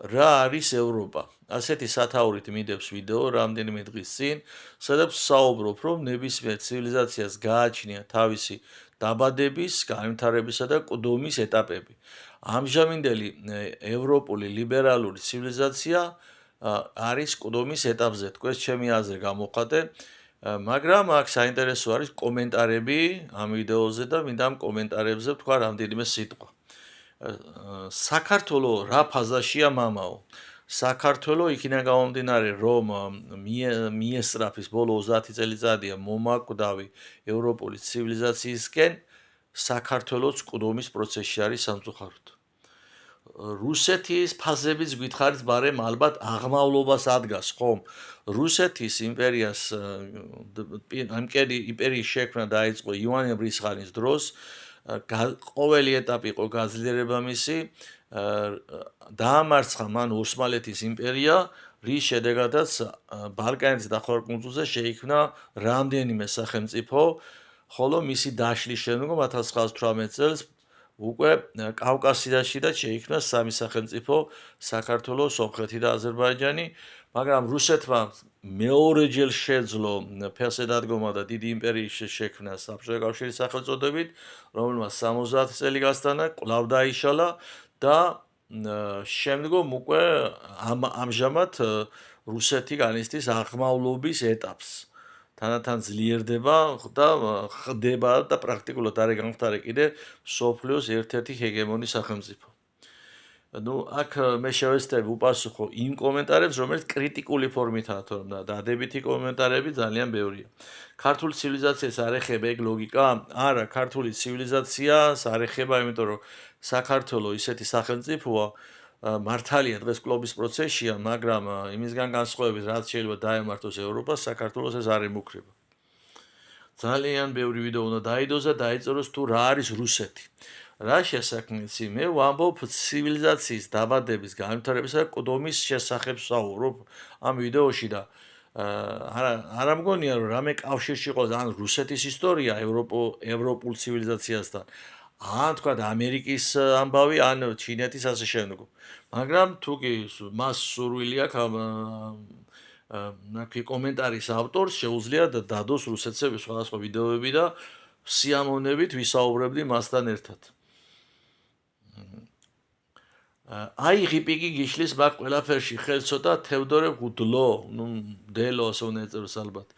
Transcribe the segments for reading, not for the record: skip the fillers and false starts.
რა არის ევროპა. ასეთი სათაურით მიდევს ვიდეო რამდენიმე დღის წინ, სადაც საუბრობ, რომ ნებისმიერ ცივილიზაციას გააჩნია თავისი დაბადების, განვითარებისა და ყდომის ეტაპები. ამჟამინდელი ევროპული ლიბერალური ცივილიზაცია არის ყდომის ეტაპზე, თქვენ ჩემი აზრი გამოხატე, მაგრამ აქ საინტერესო არის კომენტარები ამ ვიდეოზე და მინდა ამ კომენტარებზე ვთქვა რამდენიმე სიტყვა. საქართველო რა ფაზაშია მამაო. საქართველო იქიდან გამომდინარე, რომ მიესწრაფის ბოლო 30 წელიწადია მომაკვდავი ევროპული ცივილიზაციისკენ, საქართველოც ყდომის პროცესში არის სამწუხაროდ. რუსეთის ფაზებიც გითხარით, მაგრამ ალბათ აღმავლობას ადგას, ხომ? რუსეთის იმპერიას იმპერიის შექმნა დაიწყო ივანე ბრისხანის დროს. ყოველი ეტაპი იყო გაძლიერება მისი, დაამარცხა მან ოსმალეთის იმპერია, რის შედეგადაც ბალკანეთის დახურულ შეიქმნა რამდენიმე სახელმწიფო, ხოლო მისი დაშლის შემდგომ 1918 წელს უკვე კავკასიაში და შეიქმნა სამი სახელმწიფო, საქართველო, სომხეთი და აზერბაიჯანი, მაგრამ რუსეთმა მეორეჯერ შეძლო ფესე დადგომა და დიდი იმპერიის შექმნა საბჭოთა კავშირის სახელწოდებით, რომელმაც 70 წელი გასტანა, კვლავ დაიშალა და შემდგომ უკვე ამჟამად რუსეთი განიცდის აღმავლობის ეტაპს. თანათან ძლიერდება და ხდება და პრაქტიკულად არის გამხდარი კიდე სოფლიოს ერთ-ერთი ჰეგემონი სახელმწიფო. აქ მე შევეცდები უპასუხო იმ კომენტარებს, რომელიც კრიტიკული ფორმითაა, თორემ დადებითი კომენტარები ძალიან ბევრია. ქართული ცივილიზაციის არ ეხება ეგ ლოგიკა? არა, ქართული ცივილიზაციას არ ეხება, იმიტომ რომ საქართველოს ისეთი სახელმწიფოა, მართალია დღეს კლუბის პროცესია, მაგრამ იმისგან განსხვავებით, რაც შეიძლება დაემართოს ევროპას, საქართველოს ეს არ ემუქრება. ძალიან ბევრი ვიდეო უნდა დაიდოს და დაიწეროს თუ რა არის რუსეთი. რა შესაქმნელს მე ვამბობ ცივილიზაციის დაბადების, განვითარებისა და ყდომის შესახებ ვსაუბრობ ამ ვიდეოში და არა მგონია რომ რამე კავშირში იყოს ან რუსეთის ისტორია ევროპულ ცივილიზაციასთან, ან თქვა ამერიკის ამბავი, ან ჩინეთის ასე შემდგომ. მაგრამ თუ კი მას სურვილი აქვს კომენტარის ავტორს შეუძლია დადოს რუსეთზე სხვადასხვა ვიდეოები და სიამოვნებით ვისაუბრებდი მასთან ერთად. აი ღიპიკი გიშლის მაგ ყველაფერში ხელს ცოტა თევდორე გუდლო, დელო ასე უნდა ეწეროს ალბათ.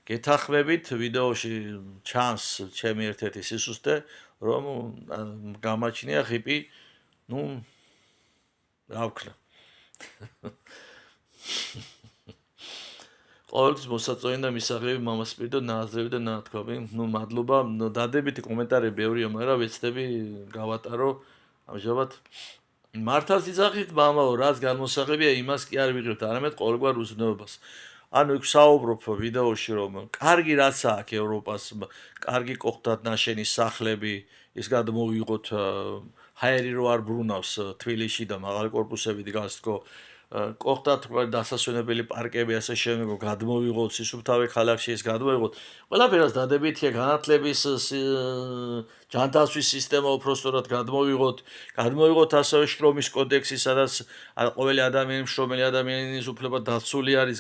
გეთახმებით ვიდეოში ჩანს ჩემი ერთ-ერთი სისუსტე, რომ გამაჩნია ღიპი, რა ვქნა. ყოველთვის მოსაწონი და მისაღები მამასპირი და ნააზრები და ნათქვამი. მადლობა, დადებითი კომენტარები ბევრია, მაგრამ ვეცდები გავატარო ამჟამად. მართალს იცახით მამაო, რაც განმოსაღებია, იმას კი არ ვიღებთ, არამედ ყოველგვარ უზრუნველობას. ანუ იქ ვსაუბრობ ვიდეოში, რომ კარგი რაცა აქვს ევროპას, კარგი კოხდათ ნაშენი სახლები, ის გადმოვიღოთ ჰაერი რო არ ბრუნავს თბილისში და მაღალი კორპუსები დგას თქო, კოხდათ დასასვენებელი პარკები ასე შემდგომ გადმოვიღოთ სისუფთავე ქალაქში ის გადმოვიღოთ. ყველაფერს დადებითია განათლების ჯანმრთელობის სისტემა უпростоრად გადმოვიღოთ ასევე შრომის კოდექსი, სადაც ყოველი ადამიანი შრომელი ადამიანის უფლება დაცული არის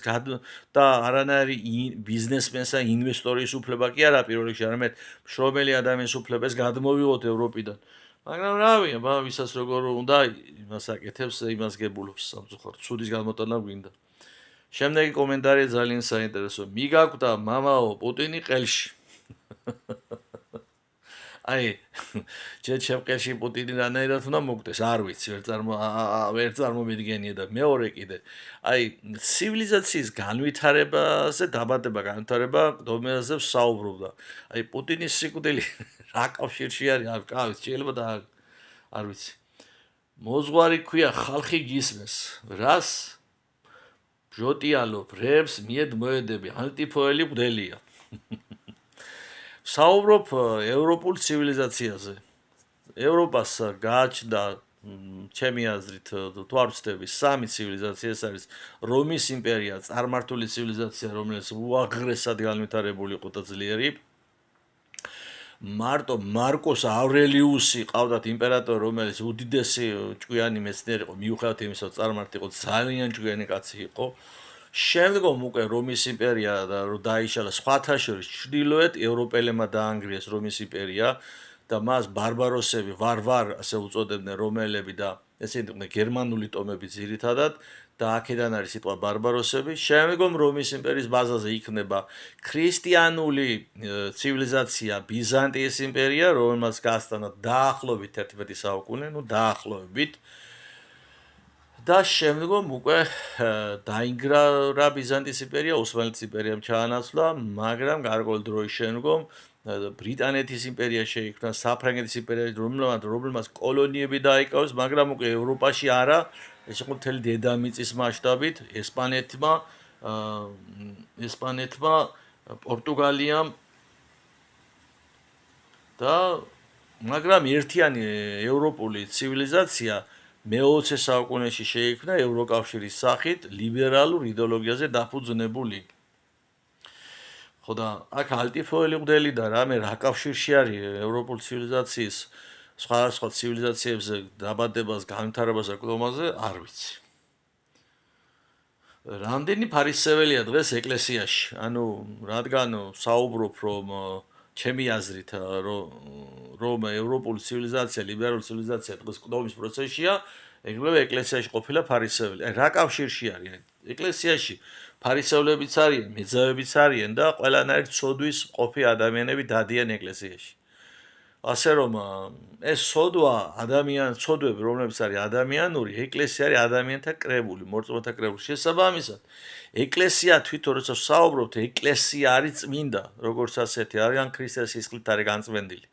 და არანაირი ბიზნესმენს და ინვესტორის უფლება კი არა პირველ რიგში, არამედ შრომელი ადამიანის უფლებას გადმოვიღოთ ევროპიდან. მაგრამ რავია, ვისაც როგორ უნდა იმას აკეთებს, იმას გებულობს სამწუხაროდ, ცუდის გამოტანა გვინდა. შემდეგი კომენტარი ძალიან საინტერესო. მიგაკვდა მამაო პუტინი ყელში. აი, ჩემ ყელში პუტინი რანაირად უნდა მოგდეს, არ ვიცი, ვერ წარმომიდგენია და მეორე კიდე. აი, ცივილიზაციის განვითარებაზე, დაბადება, განვითარება დომენაზე ვსაუბრობდა. აი, პუტინის სიკვდილი რა კავშირში არის? შეიძლება და არ ვიცი. მოზღვარი ქვია ხალხი გისმეს. რას? ბჟოტიალო, ბრებს მიედ მოედები, ანტიფოელი გვდელია. საუბრობ ევროპულ ცივილიზაციაზე. ევროპას გააჩნდა ჩემი აზრით თუ არ ვცდები, სამი ცივილიზაცია, ეს არის რომის იმპერია, წარმართული ცივილიზაცია, რომელიც უაღრესად განვითარებული იყო და ძლიერი. მარტო მარკოს ავრელიუსი ყავდათ იმპერატორი, რომელიც უდიდესი ჭკვიანი მეცნიერი იყო, მიუხედავად იმისა, რომ წარმართი იყო, ძალიან ჭკვიანი კაცი იყო. შემდგომ უკვე რომის იმპერია დაიშალა, სხვათა შორის ჩრდილოეთ ევროპელებმა დაანგრიეს რომის იმპერია და მას ბარბაროსები, ვარვარ ასე უწოდებდნენ რომელები და ესენი იყვნენ გერმანული ტომები ძირითადად და აქედან არის სიტყვა ბარბაროსები. შემდგომ რომის იმპერიის ბაზაზე იქნება ქრისტიანული ცივილიზაცია, ბიზანტიის იმპერია, რომელმაც გაასტანა დაახლოებით 11 საუკუნე, დაახლოებით. და შემდგომ უკვე დაინგრა რა ბიზანტიის იმპერია, ოსმალეთის იმპერიამ ჩაანაცვლა, მაგრამ გარკვეული დროის შემდგომ ბრიტანეთის იმპერია შეიქმნა, საფრანგეთის იმპერია, რომელმაც კოლონიები დაიკავეს, მაგრამ უკვე ევროპაში არა, ეს იყო მთელი დედამიწის მასშტაბით, ესპანეთმა, პორტუგალიამ და მაგრამ ერთიანი ევროპული ცივილიზაცია მე-20 საუკუნეში შეიქმნა ევროკავშირის სახით ლიბერალურ იდეოლოგიაზე დაფუძნებული. ხო და აქ ალტიფოელი მღვდელი და რა კავშირში არის ევროპული ცივილიზაციის სხვადასხვა ცივილიზაციებზე დაბადებას, განვითარებას და კლდომაზე არ ვიცი. რამდენი ფარისეველია დღეს ეკლესიაში? ანუ რადგან საუბრობ, რომ ჩემი აზრით, რომ ევროპული ცივილიზაცია, ლიბერალური ცივილიზაცია დღეს კლდომის პროცესშია, ეგრევე ეკლესიაში ყოფილა ფარისეველი. რა კავშირში არის? ეკლესიაში ფარისევლებიც არიან, მეძავებიც არიან და ყველანაირ ცოდვის მყოფი ადამიანები დადიან ეკლესიაში. ასე რომ ეს ცოდვები, რომლებიც არის ადამიანური, ეკლესია არის ადამიანთა კრებული, მორწმუნეთა კრებული. შესაბამისად, ეკლესია თვითონ როცა საუბრობთ, ეკლესია არის წმინდა, როგორც ასეთი, არიან ქრისტეს სისხლით არის განწმენდილი.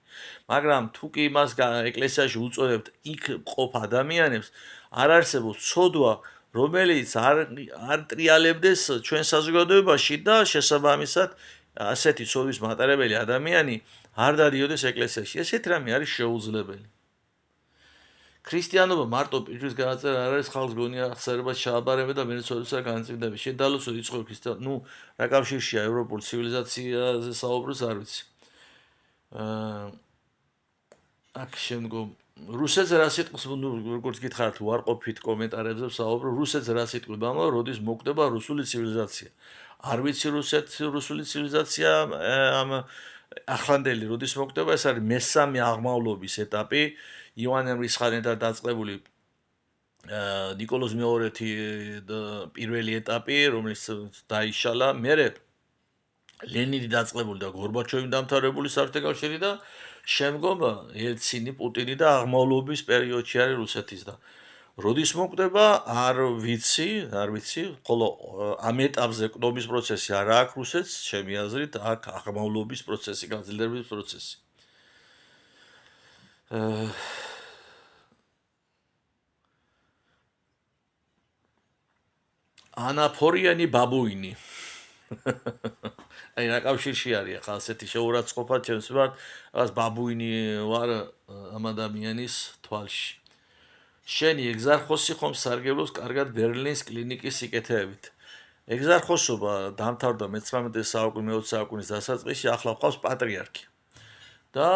მაგრამ თუ კი იმას ეკლესიაში უწოდებთ იქ მყოფ ადამიანებს, არ არსებობს ცოდვა, რომელიც არ ტრიალებდეს ჩვენ საზოგადოებაში და შესაბამისად ასეთი ცოდვის მატარებელი ადამიანი არ დადიოდეს ეკლესიაში. ესეთ რამე არის შეუძლებელი. ქრისტიანობა მარტო პირის განაწერა არ არის, ხალხს გონია აღწერება ჩააბარება და მერცოდისა განწმინდები. შედალოსო იწხოვ ქრისტიან, რა კავშირშია ევროპულ ცივილიზაციაზე საუბროს არ ვიცი. აქ შემდგომ რუსეთზე რა სიტყვის როგორც გითხარით უარყოფით კომენტარებზე საუბრო, რუსეთზე რა სიტყვი ბამა, როდის მოკვდება რუსული ცივილიზაცია. არ ვიცი რუსული ცივილიზაცია ამ ახლანდელი როდის მოკვდება, ეს არის მესამე აღმავლობის ეტაპი, ივანე მრისხანიდან დაწყებული ნიკოლოზ მეორეთი პირველი ეტაპი, რომელიც დაიშალა, მერე ლენინი დაწყებული და გორბაჩოვი დამთავრებული საბჭოთა კავშირი და შემდგომ ელცინი, პუტინი და აღმავლობის პერიოდში არის რუსეთის და როდის მოკვდება, არ ვიცი, ხოლო ამ ეტაპზე კლდომის პროცესი არ აქვს რუსეთს, ჩემი აზრით, აქ აღმავლობის პროცესი, გაძლიერების პროცესი. ანაფორიანი ბაბუინი. აი რა კავშირში არის ახლა ასეთი შეურაცხყოფა ჩემს ვარ, რაღაც ბაბუინი ვარ ამ ადამიანის თვალში. შენი ეგზარხოსი ხომ სარგებლობს კარგად ბერლინის კლინიკის სიკეთეებით. ეგზარხოსობა დამთავრდა მე-19 საუკუნის, მე-20 საუკუნის დასაწყისში, ახლა ყავს პატრიარქი. და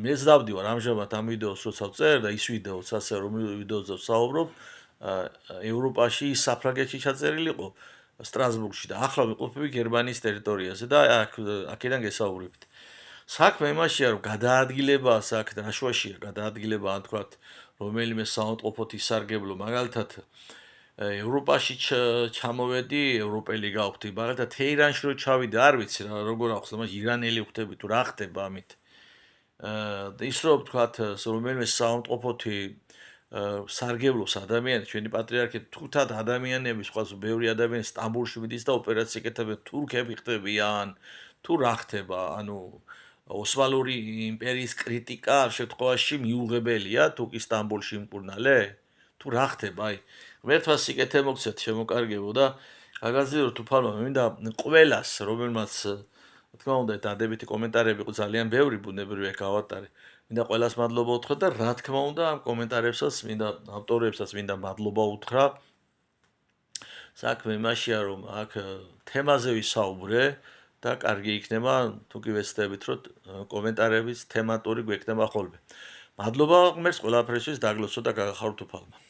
მეც დავდივარ ამჟამად ამ ვიდეოს როცა ვწერ და ის ვიდეოც ასე რომ ვიდეოზე საუბრობ, ევროპაში, საფრანგეთში ჩაწერილი იყო. სტრასბურგში და ახლა ვიყოფები გერმანიის ტერიტორიაზე და აქედან გესაუბრებით. საქმე იმაშია, რომ გადაადგილებაა საქმე, ნაშვაშია გადაადგილება, ან თქვათ, რომელიმე საავადმყოფოთ ისარგებლო, მაგალითად, ევროპაში ჩამოვედი, ევროპელი გავხდი, მაგალითად, თეირანში რო ჩავიდე, არ ვიცი რა, როგორ ახსნა, მაგრამ ირანელი ვხდები თუ რა ხდება ამით. და ის რომ თქვათ, რომელიმე საავადმყოფოთი სარგებლობს ადამიანს, ჩვენი პატრიარქი თუთად ადამიანები, სხვა ბევრი ადამიანი სტამბოლში მიდის და ოპერაციას ეკეთებენ, თურქები ხდებიან, თუ რა ხდება, ანუ ოსმალური იმპერიის კრიტიკა ამ შემთხვევაში მიუღებელია, თუ კი სტამბოლში იმკურნალე, თუ რა ხდება, აი, ღმერთმა სიკეთე მოგცეთ, შემოკარგებო და გაგაზიაროთ უფალმა, მინდა ყველას, რომელმაც თქმა უნდა, დადებითი კომენტარები იყო ძალიან ბევრი, ბუნებრივია გავატარე. მინდა ყველას მადლობა უთხრა და რა თქმა უნდა ამ კომენტარებსაც მინდა ავტორებსაც მინდა მადლობა უთხრა. საქმე იმაშია რომ აქ თემაზე ვისაუბრე და კარგი იქნება თუ კი ვეცდებით რომ კომენტარების თემატური გვექნება ხოლმე. მადლობა ღმერთს ყველაფრისთვის დაგლოცო და გაგახაროთ უფალმა.